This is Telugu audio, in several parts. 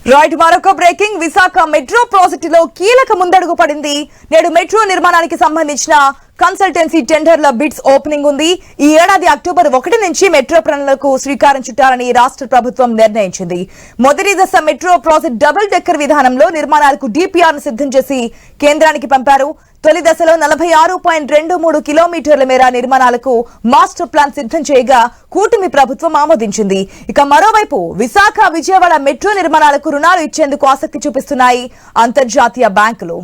రైట్ మరొక బ్రేకింగ్ విశాఖ మెట్రో ప్రాజెక్టులో కీలక ముందడుగు పడింది. నేడు మెట్రో నిర్మాణానికి సంబంధించిన కన్సల్టెన్సీ టెండర్ల బిడ్స్ ఓపెనింగ్ ఉంది. ఈ ఏడాది అక్టోబర్ 1 నుంచి మెట్రో పనులకు శ్రీకారం చుట్టాలని రాష్ట్ర ప్రభుత్వం నిర్ణయించింది. మొదటి దశ మెట్రో ప్రాజెక్ట్ డబుల్ డెక్కర్ విధానంలో నిర్మాణాలకు డిపిఆర్ ను సిద్ధం చేసి కేంద్రానికి పంపారు. తొలి దశలో 46.23 కిలోమీటర్ల మేర నిర్మాణాలకు మాస్టర్ ప్లాన్ సిద్ధం చేయగా కూటమి ప్రభుత్వం ఆమోదించింది. ఇక మరోవైపు విశాఖ విజయవాడ మెట్రో నిర్మాణాలకు రుణాలు ఇచ్చేందుకు ఆసక్తి చూపిస్తున్నాయి అంతర్జాతీయ బ్యాంకులు.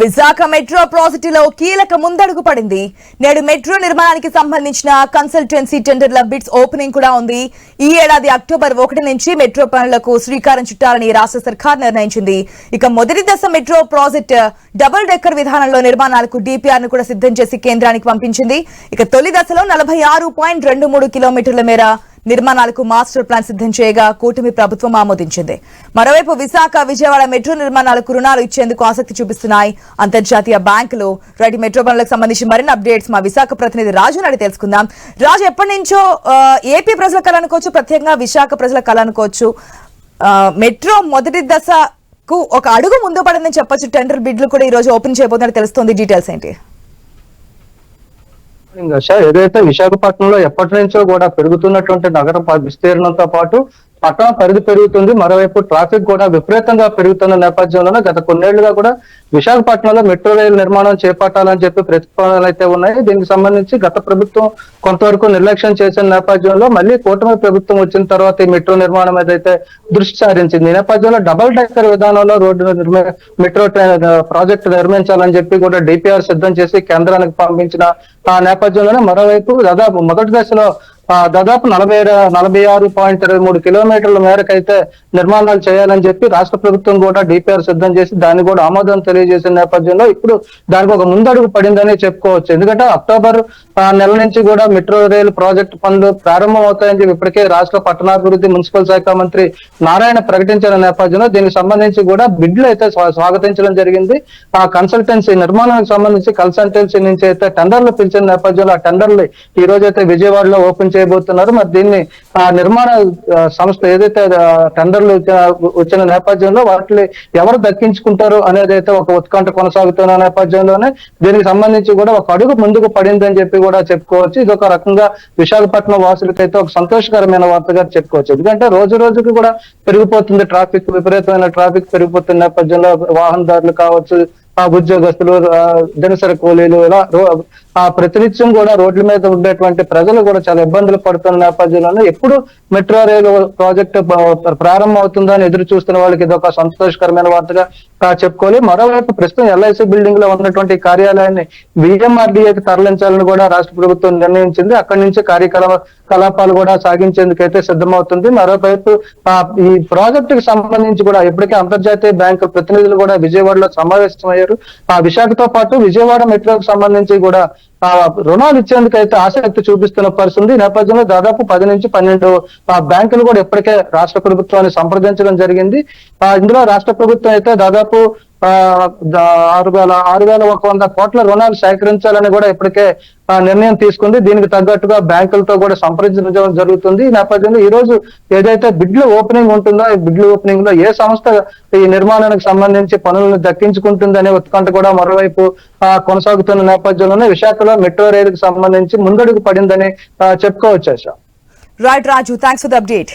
విశాఖ మెట్రో ప్రాజెక్టులో కీలక ముందడుగు పడింది. నేడు మెట్రో నిర్మాణానికి సంబంధించిన కన్సల్టెన్సీ టెండర్ల బిడ్స్ ఓపెనింగ్ కూడా ఉంది. ఈ ఏడాది అక్టోబర్ 1 నుంచి మెట్రో పనులకు శ్రీకారం చుట్టాలని రాష్ట్ర సర్కార్ నిర్ణయించింది. ఇక మొదటి దశ మెట్రో ప్రాజెక్ట్ డబుల్ డెక్కర్ విధానంలో నిర్మాణాలకు డిపిఆర్ ను కూడా సిద్ధం చేసి కేంద్రానికి పంపించింది. ఇక తొలి దశలో 46.23 కిలోమీటర్ల మేర నిర్మాణాలకు మాస్టర్ ప్లాన్ సిద్ధం చేయగా కూటమి ప్రభుత్వం ఆమోదించింది. మరోవైపు విశాఖ విజయవాడ మెట్రో నిర్మాణాలకు రుణాలు ఇచ్చేందుకు ఆసక్తి చూపిస్తున్నాయి అంతర్జాతీయ బ్యాంకులు. రైట్ మెట్రో పనులకు సంబంధించి మరిన్ని అప్డేట్స్ మా విశాఖ ప్రతినిధి రాజు నాడి తెలుసుకుందాం. రాజు, ఎప్పటి నుంచో ఏపీ ప్రజల కళ అనుకోవచ్చు, ప్రత్యేకంగా విశాఖ ప్రజల కళ అనుకోవచ్చు, మెట్రో మొదటి దశకు ఒక అడుగు ముందు పడిందని చెప్పొచ్చు. టెండర్ బిడ్లు కూడా ఈ రోజు ఓపెన్ చేయబోతున్నట్టు తెలుస్తోంది. డీటెయిల్స్ ఏంటి? ఏదైతే విశాఖపట్నంలో ఎప్పటి నుంచో కూడా పెరుగుతున్నటువంటి నగర విస్తీర్ణంతో పాటు పట్టణ పరిధి పెరుగుతుంది. మరోవైపు ట్రాఫిక్ కూడా విపరీతంగా పెరుగుతున్న నేపథ్యంలోనే గత కొన్నేళ్లుగా కూడా విశాఖపట్నంలో మెట్రో రైలు నిర్మాణం చేపట్టాలని చెప్పి ప్రతిపాదనలు అయితే ఉన్నాయి. దీనికి సంబంధించి గత ప్రభుత్వం కొంతవరకు నిర్లక్ష్యం చేసిన నేపథ్యంలో మళ్ళీ కూటమి ప్రభుత్వం వచ్చిన తర్వాత ఈ మెట్రో నిర్మాణం ఏదైతే దృష్టి సారించింది. ఈ నేపథ్యంలో డబుల్ డెక్కర్ విధానంలో మెట్రో ప్రాజెక్టు నిర్మించాలని చెప్పి కూడా డిపిఆర్ సిద్ధం చేసి కేంద్రానికి పంపించిన ఆ నేపథ్యంలోనే మరోవైపు దాదాపు మొదటి దశలో దాదాపు 46.23 కిలోమీటర్ల మేరకు అయితే నిర్మాణాలు చేయాలని చెప్పి రాష్ట్ర ప్రభుత్వం కూడా డిపిఆర్ సిద్ధం చేసి దాన్ని కూడా ఆమోదం తెలియజేసిన నేపథ్యంలో ఇప్పుడు దానికి ఒక ముందడుగు పడిందని చెప్పుకోవచ్చు. ఎందుకంటే అక్టోబర్ నెల నుంచి కూడా మెట్రో రైలు ప్రాజెక్టు పనులు ప్రారంభం అవుతాయని చెప్పి ఇప్పటికే రాష్ట్ర పట్టణాభివృద్ధి మున్సిపల్ శాఖ మంత్రి నారాయణ ప్రకటించిన నేపథ్యంలో దీనికి సంబంధించి కూడా బిడ్లు అయితే స్వాగతించడం జరిగింది. ఆ కన్సల్టెన్సీ నిర్మాణానికి సంబంధించి కన్సల్టెన్సీ నుంచి అయితే టెండర్లు పిలిచిన నేపథ్యంలో ఆ టెండర్లు ఈ రోజు అయితే విజయవాడలో ఓపెన్ చేయబోతున్నారు. మరి దీన్ని ఆ నిర్మాణ సంస్థ ఏదైతే టెండర్లు వచ్చిన నేపథ్యంలో వాటిని ఎవరు దక్కించుకుంటారు అనేది అయితే ఒక ఉత్కంఠ కొనసాగుతున్న నేపథ్యంలోనే దీనికి సంబంధించి కూడా ఒక అడుగు ముందుకు పడిందని చెప్పి కూడా చెప్పుకోవచ్చు. ఇది ఒక రకంగా విశాఖపట్నం వాసులకైతే ఒక సంతోషకరమైన వార్తగా చెప్పుకోవచ్చు. ఎందుకంటే రోజు రోజుకి కూడా పెరిగిపోతుంది ట్రాఫిక్, విపరీతమైన ట్రాఫిక్ పెరిగిపోతున్న నేపథ్యంలో వాహనదారులు కావచ్చు, ఉద్యోగస్తులు, దినసరి కూలీలు, ఇలా ప్రతినిత్యం కూడా రోడ్ల మీద ఉండేటువంటి ప్రజలు కూడా చాలా ఇబ్బందులు పడుతున్న నేపథ్యంలోనే ఎప్పుడు మెట్రో రైలు ప్రాజెక్టు ప్రారంభం అవుతుందని ఎదురు చూస్తున్న వాళ్ళకి ఇది ఒక సంతోషకరమైన వార్తగా చెప్పుకోవాలి. మరోవైపు ప్రస్తుతం ఎల్ఐసి బిల్డింగ్ లో ఉన్నటువంటి కార్యాలయాన్ని విఎంఆర్డీఏకి తరలించాలని కూడా రాష్ట్ర ప్రభుత్వం నిర్ణయించింది. అక్కడి నుంచి కార్యకలాపాలు కూడా సాగించేందుకైతే సిద్ధమవుతుంది. మరోవైపు ఈ ప్రాజెక్టుకి సంబంధించి కూడా ఇప్పటికే అంతర్జాతీయ బ్యాంకు ప్రతినిధులు కూడా విజయవాడలో సమావేశమయ్యారు. విశాఖతో పాటు విజయవాడ మెట్రోకి సంబంధించి కూడా రుణాలు ఇచ్చేందుకు అయితే ఆసక్తి చూపిస్తున్న పరిస్థితి. ఈ నేపథ్యంలో దాదాపు 10 నుంచి 12 బ్యాంకులు కూడా ఇప్పటికే రాష్ట్ర ప్రభుత్వాన్ని సంప్రదించడం జరిగింది. ఇందులో రాష్ట్ర ప్రభుత్వం అయితే దాదాపు 6,100 కోట్ల రుణాలు సేకరించాలని కూడా ఇప్పటికే నిర్ణయం తీసుకుంది. దీనికి తగ్గట్టుగా బ్యాంకులతో కూడా సంప్రదించడం జరుగుతుంది. ఈ నేపథ్యంలో ఈ రోజు ఏదైతే బిడ్లు ఓపెనింగ్ ఉంటుందో ఈ బిడ్లు ఓపెనింగ్ లో ఏ సంస్థ ఈ నిర్మాణానికి సంబంధించి పనులను దక్కించుకుంటుంది అనే ఉత్కంఠ కూడా మరోవైపు కొనసాగుతున్న నేపథ్యంలోనే విశాఖలో మెట్రో రైలుకు సంబంధించి ముందడుగు పడిందని చెప్పుకోవచ్చు. Right Raju, thanks for the update.